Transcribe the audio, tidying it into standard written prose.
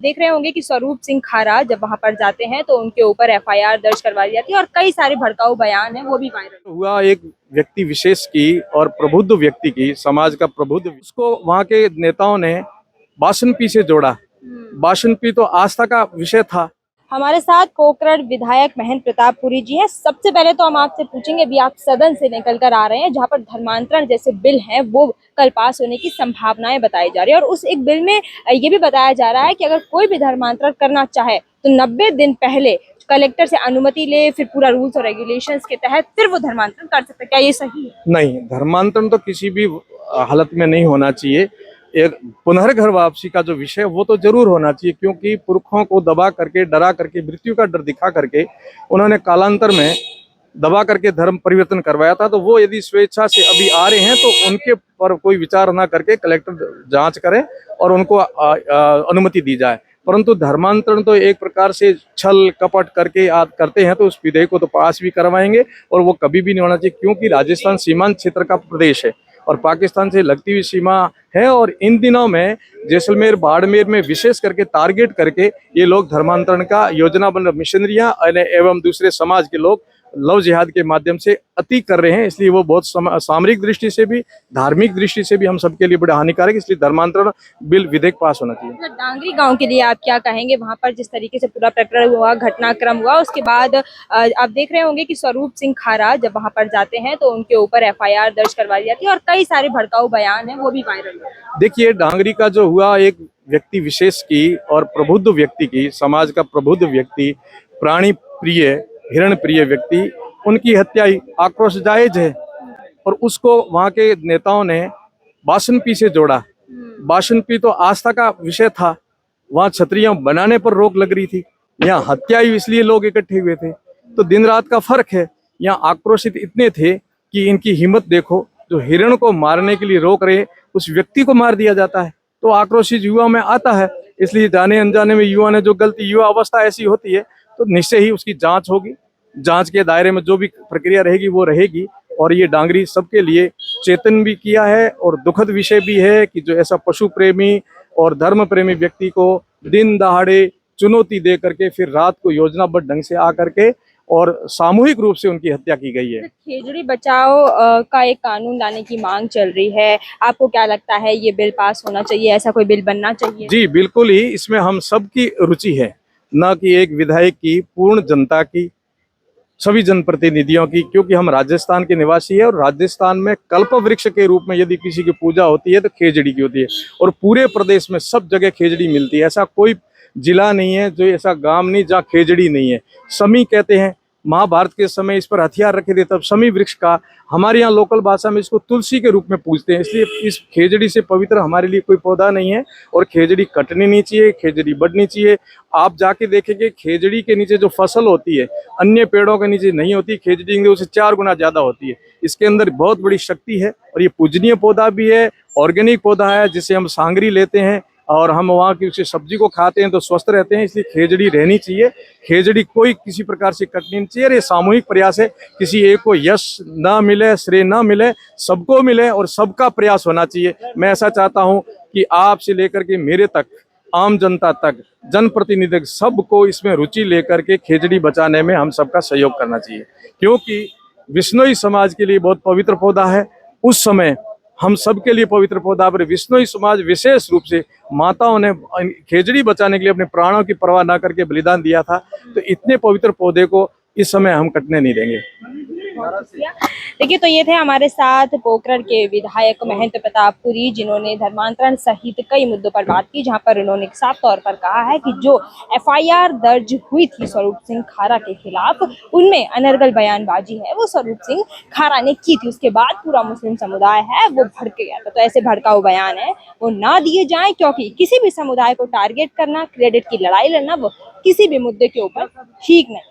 देख रहे होंगे कि स्वरूप सिंह खारा जब वहां पर जाते हैं तो उनके ऊपर एफआईआर दर्ज करवाई जाती है और कई सारे भड़काऊ बयान है वो भी वायरल हुआ। एक व्यक्ति विशेष की और प्रबुद्ध व्यक्ति की, समाज का प्रबुद्ध, उसको वहां के नेताओं ने बाशनपी से जोड़ा। बाशनपी तो आस्था का विषय था। हमारे साथ पोखरण विधायक महेंद्र प्रताप पुरी जी हैं। सबसे पहले तो हम आपसे पूछेंगे, अभी आप सदन से निकल कर आ रहे हैं जहां पर धर्मांतरण जैसे बिल हैं वो कल पास होने की संभावनाएं बताई जा रही है और उस एक बिल में ये भी बताया जा रहा है कि अगर कोई भी धर्मांतरण करना चाहे तो 90 दिन पहले कलेक्टर से अनुमति ले, फिर पूरा रूल्स और रेगुलेशंस के तहत फिर वो धर्मांतरण कर सकते हैं। क्या ये सही है? नहीं, धर्मांतरण तो किसी भी हालत में नहीं होना चाहिए। एक पुनर्घर वापसी का जो विषय वो तो जरूर होना चाहिए, क्योंकि पुरखों को दबा करके, डरा करके, मृत्यु का डर दिखा करके उन्होंने कालांतर में दबा करके धर्म परिवर्तन करवाया था। तो वो यदि स्वेच्छा से अभी आ रहे हैं तो उनके पर कोई विचार ना करके कलेक्टर जांच करे और उनको अनुमति दी जाए। परंतु धर्मांतरण तो एक प्रकार से छल कपट करके करते हैं, तो उस विधेयक को तो पास भी करवाएंगे और वो कभी भी नहीं होना चाहिए, क्योंकि राजस्थान सीमांत क्षेत्र का प्रदेश है और पाकिस्तान से लगती हुई सीमा है। और इन दिनों में जैसलमेर, बाड़मेर में विशेष करके टारगेट करके ये लोग धर्मांतरण का योजना बन, मिशनरियां एवं दूसरे समाज के लोग लव जिहाद के माध्यम से अति कर रहे हैं। इसलिए वो बहुत सामरिक दृष्टि से भी, धार्मिक दृष्टि से भी हम सबके लिए बड़ा हानिकारक। इसलिए धर्मांतरण बिल विधेयक पास होना चाहिए। डांगरी गांव के लिए आप क्या कहेंगे? वहां पर जिस तरीके से पूरा प्रकरण हुआ, घटनाक्रम हुआ, उसके बाद आप देख रहे होंगे कि स्वरूप सिंह खारा जब वहां पर जाते हैं तो उनके ऊपर एफआईआर दर्ज करवाई जाती है और कई सारे भड़काऊ बयान है वो भी वायरल है। देखिए, डांगरी का जो हुआ, एक व्यक्ति विशेष की और प्रबुद्ध व्यक्ति की, समाज का प्रबुद्ध व्यक्ति, प्राणी प्रिय, हिरण प्रिय व्यक्ति, उनकी हत्या आक्रोश जायज है और उसको वहां के नेताओं ने बाशनपी से जोड़ा। बाशनपी तो आस्था का विषय था। वहां छतरियां बनाने पर रोक लग रही थी, यहाँ हत्या इसलिए लोग इकट्ठे हुए थे। तो दिन रात का फर्क है। यहाँ आक्रोशित इतने थे कि इनकी हिम्मत देखो, जो हिरण को मारने के लिए रोक रहे उस व्यक्ति को मार दिया जाता है। तो आक्रोशित युवा में आता है। इसलिए जाने अनजाने में युवा ने जो गलती, युवा अवस्था ऐसी होती है, तो निश्चय ही उसकी जांच होगी। जांच के दायरे में जो भी प्रक्रिया रहेगी वो रहेगी। और ये डांगरी सबके लिए चेतन भी किया है और दुखद विषय भी है कि जो ऐसा पशु प्रेमी और धर्म प्रेमी व्यक्ति को दिन दहाड़े चुनौती दे करके फिर रात को योजनाबद्ध ढंग से आ करके और सामूहिक रूप से उनकी हत्या की गई है। खेजड़ी बचाओ का एक कानून लाने की मांग चल रही है। आपको क्या लगता है, ये बिल पास होना चाहिए? ऐसा कोई बिल बनना चाहिए? जी बिल्कुल ही, इसमें हम सबकी रुचि है, न कि एक विधायक की, पूर्ण जनता की, सभी जनप्रतिनिधियों की। क्योंकि हम राजस्थान के निवासी है और राजस्थान में कल्प वृक्ष के रूप में यदि किसी की पूजा होती है तो खेजड़ी की होती है और पूरे प्रदेश में सब जगह खेजड़ी मिलती है। ऐसा कोई जिला नहीं है, जो ऐसा गांव नहीं जहाँ खेजड़ी नहीं है। समी कहते हैं, महाभारत के समय इस पर हथियार रखे थे, तब समी वृक्ष का, हमारे यहाँ लोकल भाषा में इसको तुलसी के रूप में पूजते हैं। इसलिए इस खेजड़ी से पवित्र हमारे लिए कोई पौधा नहीं है और खेजड़ी कटनी नहीं चाहिए, खेजड़ी बढ़नी चाहिए। आप जाके देखेंगे खेजड़ी के नीचे जो फसल होती है अन्य पेड़ों के नीचे नहीं होती, खेजड़ी के उससे 4 गुना ज्यादा होती है। इसके अंदर बहुत बड़ी शक्ति है और ये पूजनीय पौधा भी है, ऑर्गेनिक पौधा है, जिसे हम सांगरी लेते हैं और हम वहाँ की उसी सब्जी को खाते हैं तो स्वस्थ रहते हैं। इसलिए खेजड़ी रहनी चाहिए। खेजड़ी कोई किसी प्रकार से कटनी नहीं चाहिए। ये सामूहिक प्रयास है, किसी एक को यश ना मिले, श्रेय ना मिले, सबको मिले और सबका प्रयास होना चाहिए। मैं ऐसा चाहता हूँ कि आपसे लेकर के मेरे तक, आम जनता तक, जनप्रतिनिधि सबको इसमें रुचि लेकर के खेजड़ी बचाने में हम सबका सहयोग करना चाहिए, क्योंकि विश्नोई समाज के लिए बहुत पवित्र पौधा है। उस समय हम सबके लिए पवित्र पौधा पर विश्नोई समाज विशेष रूप से माताओं ने खेजड़ी बचाने के लिए अपने प्राणों की परवाह न करके बलिदान दिया था। तो इतने पवित्र पौधे को इस समय हम कटने नहीं देंगे। देखिए, तो ये थे हमारे साथ पोखरण के विधायक महेंद्र प्रताप पुरी, जिन्होंने धर्मांतरण सहित कई मुद्दों पर बात की, जहां पर उन्होंने साफ तौर पर कहा है कि जो एफआईआर दर्ज हुई थी स्वरूप सिंह खारा के खिलाफ, उनमें अनर्गल बयानबाजी है वो स्वरूप सिंह खारा ने की थी। उसके बाद पूरा मुस्लिम समुदाय है वो भड़क गया था। तो ऐसे भड़काऊ बयान है वो ना दिए जाए, क्योंकि किसी भी समुदाय को टारगेट करना, क्रेडिट की लड़ाई लड़ना, वो किसी भी मुद्दे के ऊपर ठीक नहीं।